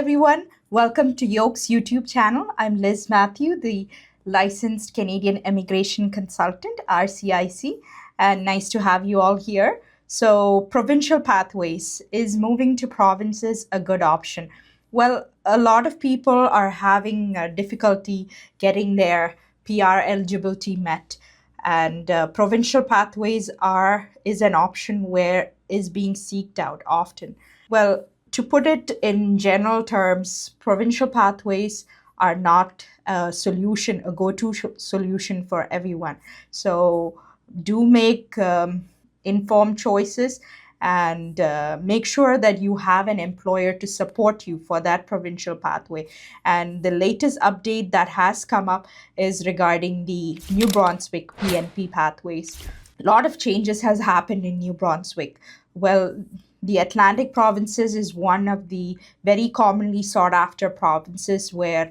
everyone. Welcome to Yoke's YouTube channel. I'm Liz Matthew, the licensed Canadian Immigration Consultant, RCIC, and nice to have you all here. So, provincial pathways, is moving to provinces a good option? Well, a lot of people are having difficulty getting their PR eligibility met, and provincial pathways is an option where is being seeked out often. Well, to put it in general terms, provincial pathways are not a solution, a go-to solution for everyone. So do make informed choices and make sure that you have an employer to support you for that provincial pathway. And the latest update that has come up is regarding the New Brunswick PNP pathways. A lot of changes has happened in New Brunswick. Well, the Atlantic provinces is one of the very commonly sought after provinces where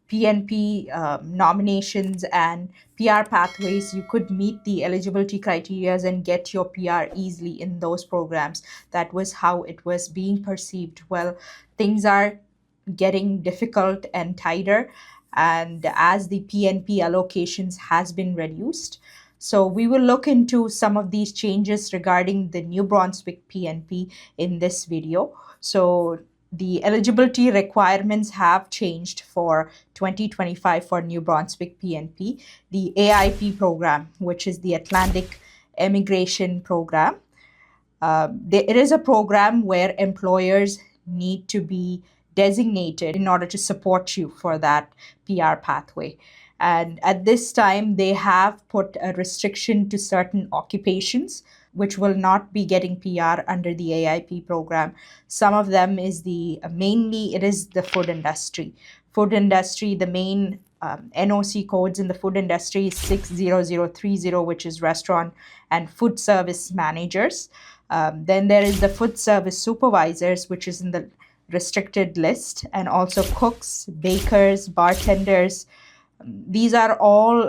PNP nominations and PR pathways, you could meet the eligibility criteria and get your PR easily in those programs. That was how it was being perceived. Well, things are getting difficult and tighter, and as the PNP allocations has been reduced. So we will look into some of these changes regarding the New Brunswick PNP in this video. So the eligibility requirements have changed for 2025 for New Brunswick PNP. The AIP program, which is the Atlantic Immigration Program, it is a program where employers need to be designated in order to support you for that PR pathway. And at this time, they have put a restriction to certain occupations which will not be getting PR under the AIP program. Some of them is mainly it is the food industry. Food industry, the main NOC codes in the food industry is 60030, which is restaurant and food service managers. Then there is the food service supervisors, which is in the restricted list, and also cooks, bakers, bartenders. These are all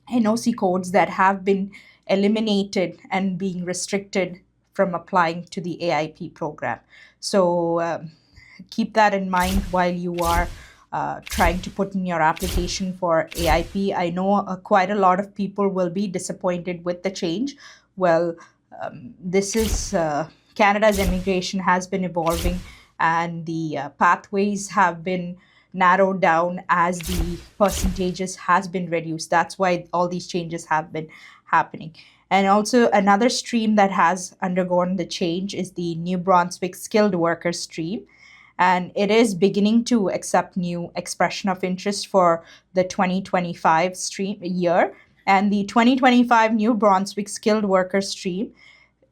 NOC codes that have been eliminated and being restricted from applying to the AIP program. So keep that in mind while you are trying to put in your application for AIP. I know quite a lot of people will be disappointed with the change. Well, this is Canada's immigration has been evolving, and the pathways have been narrowed down as the percentages has been reduced. That's why all these changes have been happening. And also another stream that has undergone the change is the New Brunswick Skilled Worker stream. And it is beginning to accept new expression of interest for the 2025 year. And the 2025 New Brunswick Skilled Worker stream,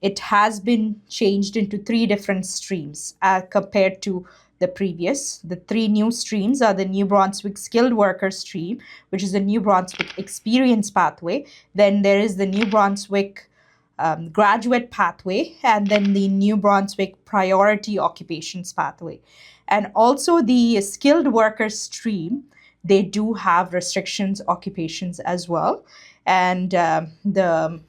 it has been changed into 3 different streams compared to the previous. The 3 new streams are the New Brunswick Skilled Worker stream, which is the New Brunswick Experience pathway. Then there is the New Brunswick Graduate pathway, and then the New Brunswick Priority Occupations pathway. And also the Skilled Worker stream, they do have restrictions occupations as well. And the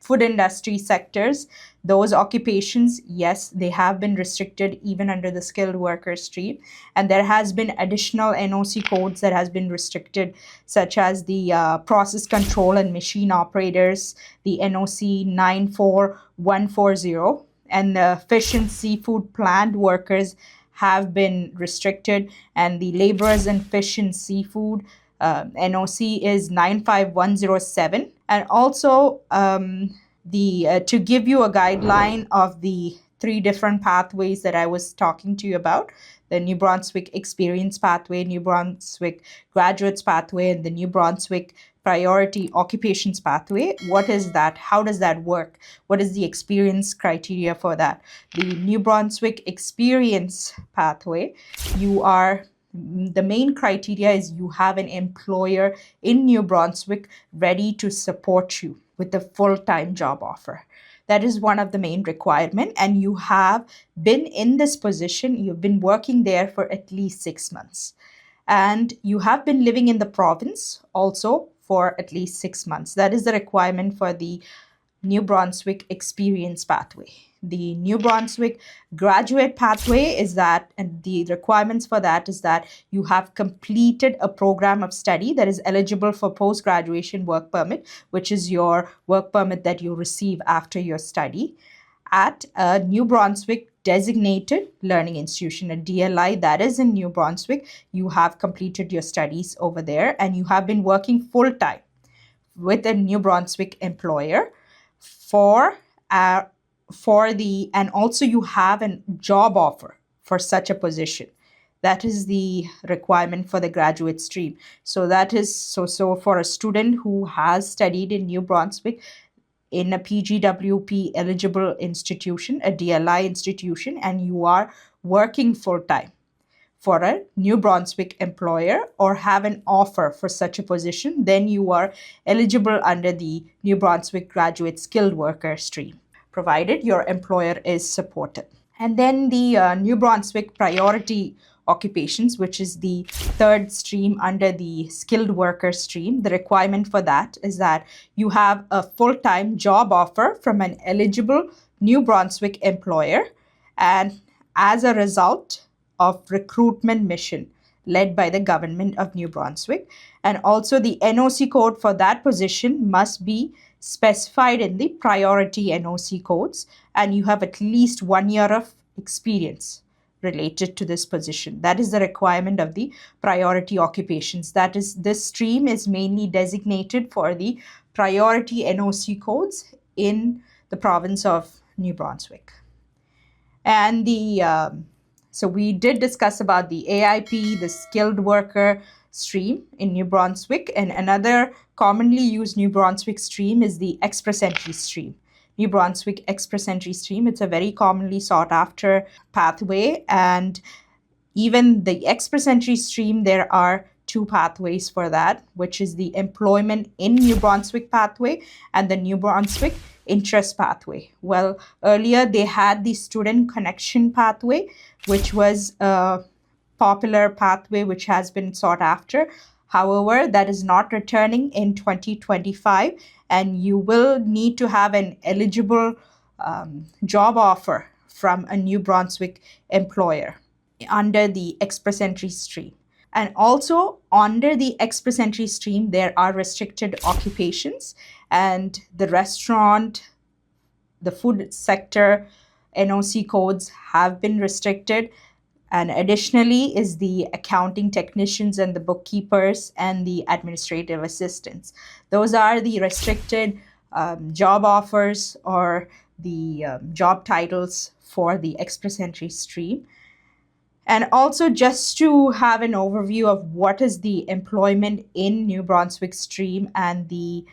food industry sectors, those occupations, yes, they have been restricted even under the skilled worker stream. And there has been additional NOC codes that has been restricted, such as the process control and machine operators, the NOC 94140, and the fish and seafood plant workers have been restricted, and the laborers in fish and seafood NOC is 95107. And also to give you a guideline of the 3 different pathways that I was talking to you about, the New Brunswick Experience pathway, New Brunswick Graduates pathway, and the New Brunswick Priority Occupations pathway. What is that? How does that work? What is the experience criteria for that? The New Brunswick Experience pathway, the main criteria is you have an employer in New Brunswick ready to support you with a full-time job offer. That is one of the main requirements, and you have been in this position, you've been working there for at least 6 months, and you have been living in the province also for at least 6 months. That is the requirement for the New Brunswick Experience pathway. The New Brunswick graduate pathway is that, and the requirements for that is that you have completed a program of study that is eligible for post-graduation work permit, which is your work permit that you receive after your study at a New Brunswick designated learning institution, a DLI that is in New Brunswick. You have completed your studies over there and you have been working full-time with a New Brunswick employer for and also you have a job offer for such a position. That is the requirement for the graduate stream. So that is so for a student who has studied in New Brunswick in a PGWP eligible institution, a DLI institution, and you are working full time for a New Brunswick employer or have an offer for such a position, then you are eligible under the New Brunswick Graduate Skilled Worker stream, provided your employer is supported. And then the New Brunswick Priority Occupations, which is the third stream under the Skilled Worker stream. The requirement for that is that you have a full-time job offer from an eligible New Brunswick employer, and as a result of recruitment mission led by the government of New Brunswick. And also the NOC code for that position must be specified in the priority NOC codes, and you have at least 1 year of experience related to this position. That is the requirement of the priority occupations. That is, this stream is mainly designated for the priority NOC codes in the province of New Brunswick. And so we did discuss about the AIP, the skilled worker stream in New Brunswick, and another commonly used New Brunswick stream is the express entry stream. New Brunswick express entry stream, it's a very commonly sought after pathway, and even the express entry stream, there are two pathways for that, which is the employment in New Brunswick pathway and the New Brunswick interest pathway. Well, earlier they had the student connection pathway, which was a popular pathway which has been sought after. However, that is not returning in 2025, and you will need to have an eligible job offer from a New Brunswick employer under the express entry stream. And also under the express entry stream, there are restricted occupations, and the restaurant, the food sector NOC codes have been restricted. And additionally is the accounting technicians and the bookkeepers and the administrative assistants. Those are the restricted job offers or the job titles for the express entry stream. And also, just to have an overview of what is the employment in New Brunswick stream and the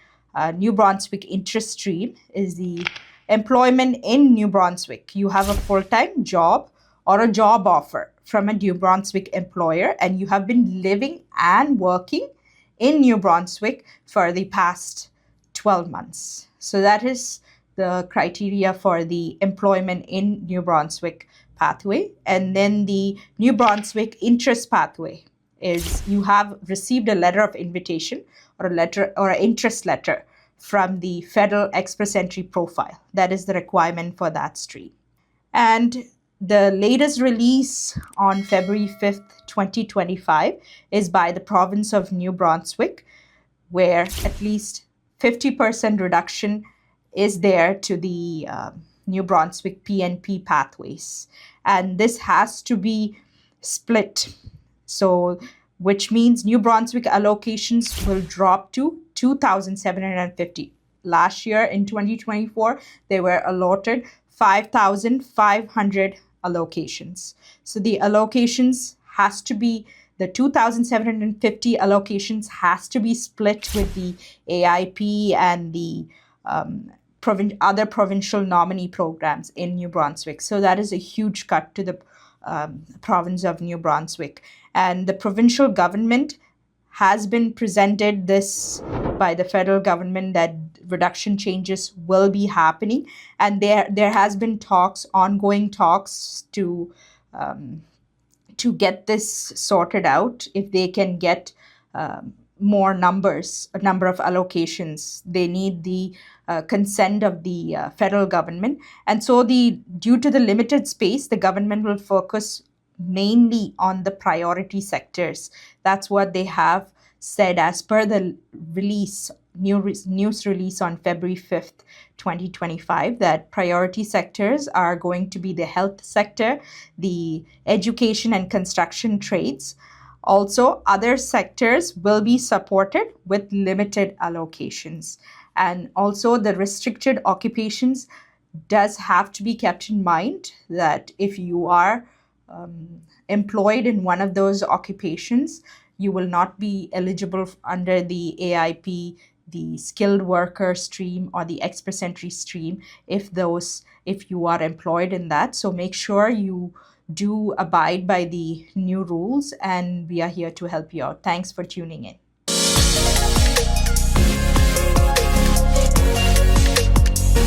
New Brunswick interest stream, is the employment in New Brunswick. You have a full-time job or a job offer from a New Brunswick employer, and you have been living and working in New Brunswick for the past 12 months. So that is the criteria for the employment in New Brunswick pathway. And then the New Brunswick interest pathway is you have received a letter of invitation or a letter or an interest letter from the federal express entry profile. That is the requirement for that stream. And the latest release on February 5th, 2025 is by the province of New Brunswick, where at least 50% reduction is there to the New Brunswick PNP pathways. And this has to be split. So, which means New Brunswick allocations will drop to 2,750. Last year in 2024, they were allotted 5,500 allocations. So the allocations has to be, the 2,750 allocations has to be split with the AIP and the other provincial nominee programs in New Brunswick. So that is a huge cut to the province of New Brunswick. And the provincial government has been presented this by the federal government that reduction changes will be happening, and there has been ongoing talks to get this sorted out. If they can get more a number of allocations. They need the consent of the federal government. And so due to the limited space, the government will focus mainly on the priority sectors. That's what they have said as per the news release on February 5th, 2025, that priority sectors are going to be the health sector, the education and construction trades. Also, other sectors will be supported with limited allocations. And also, the restricted occupations does have to be kept in mind, that if you are employed in one of those occupations, you will not be eligible under the AIP, the skilled worker stream, or the express entry stream if you are employed in that. So make sure you do abide by the new rules, and we are here to help you out. Thanks for tuning in.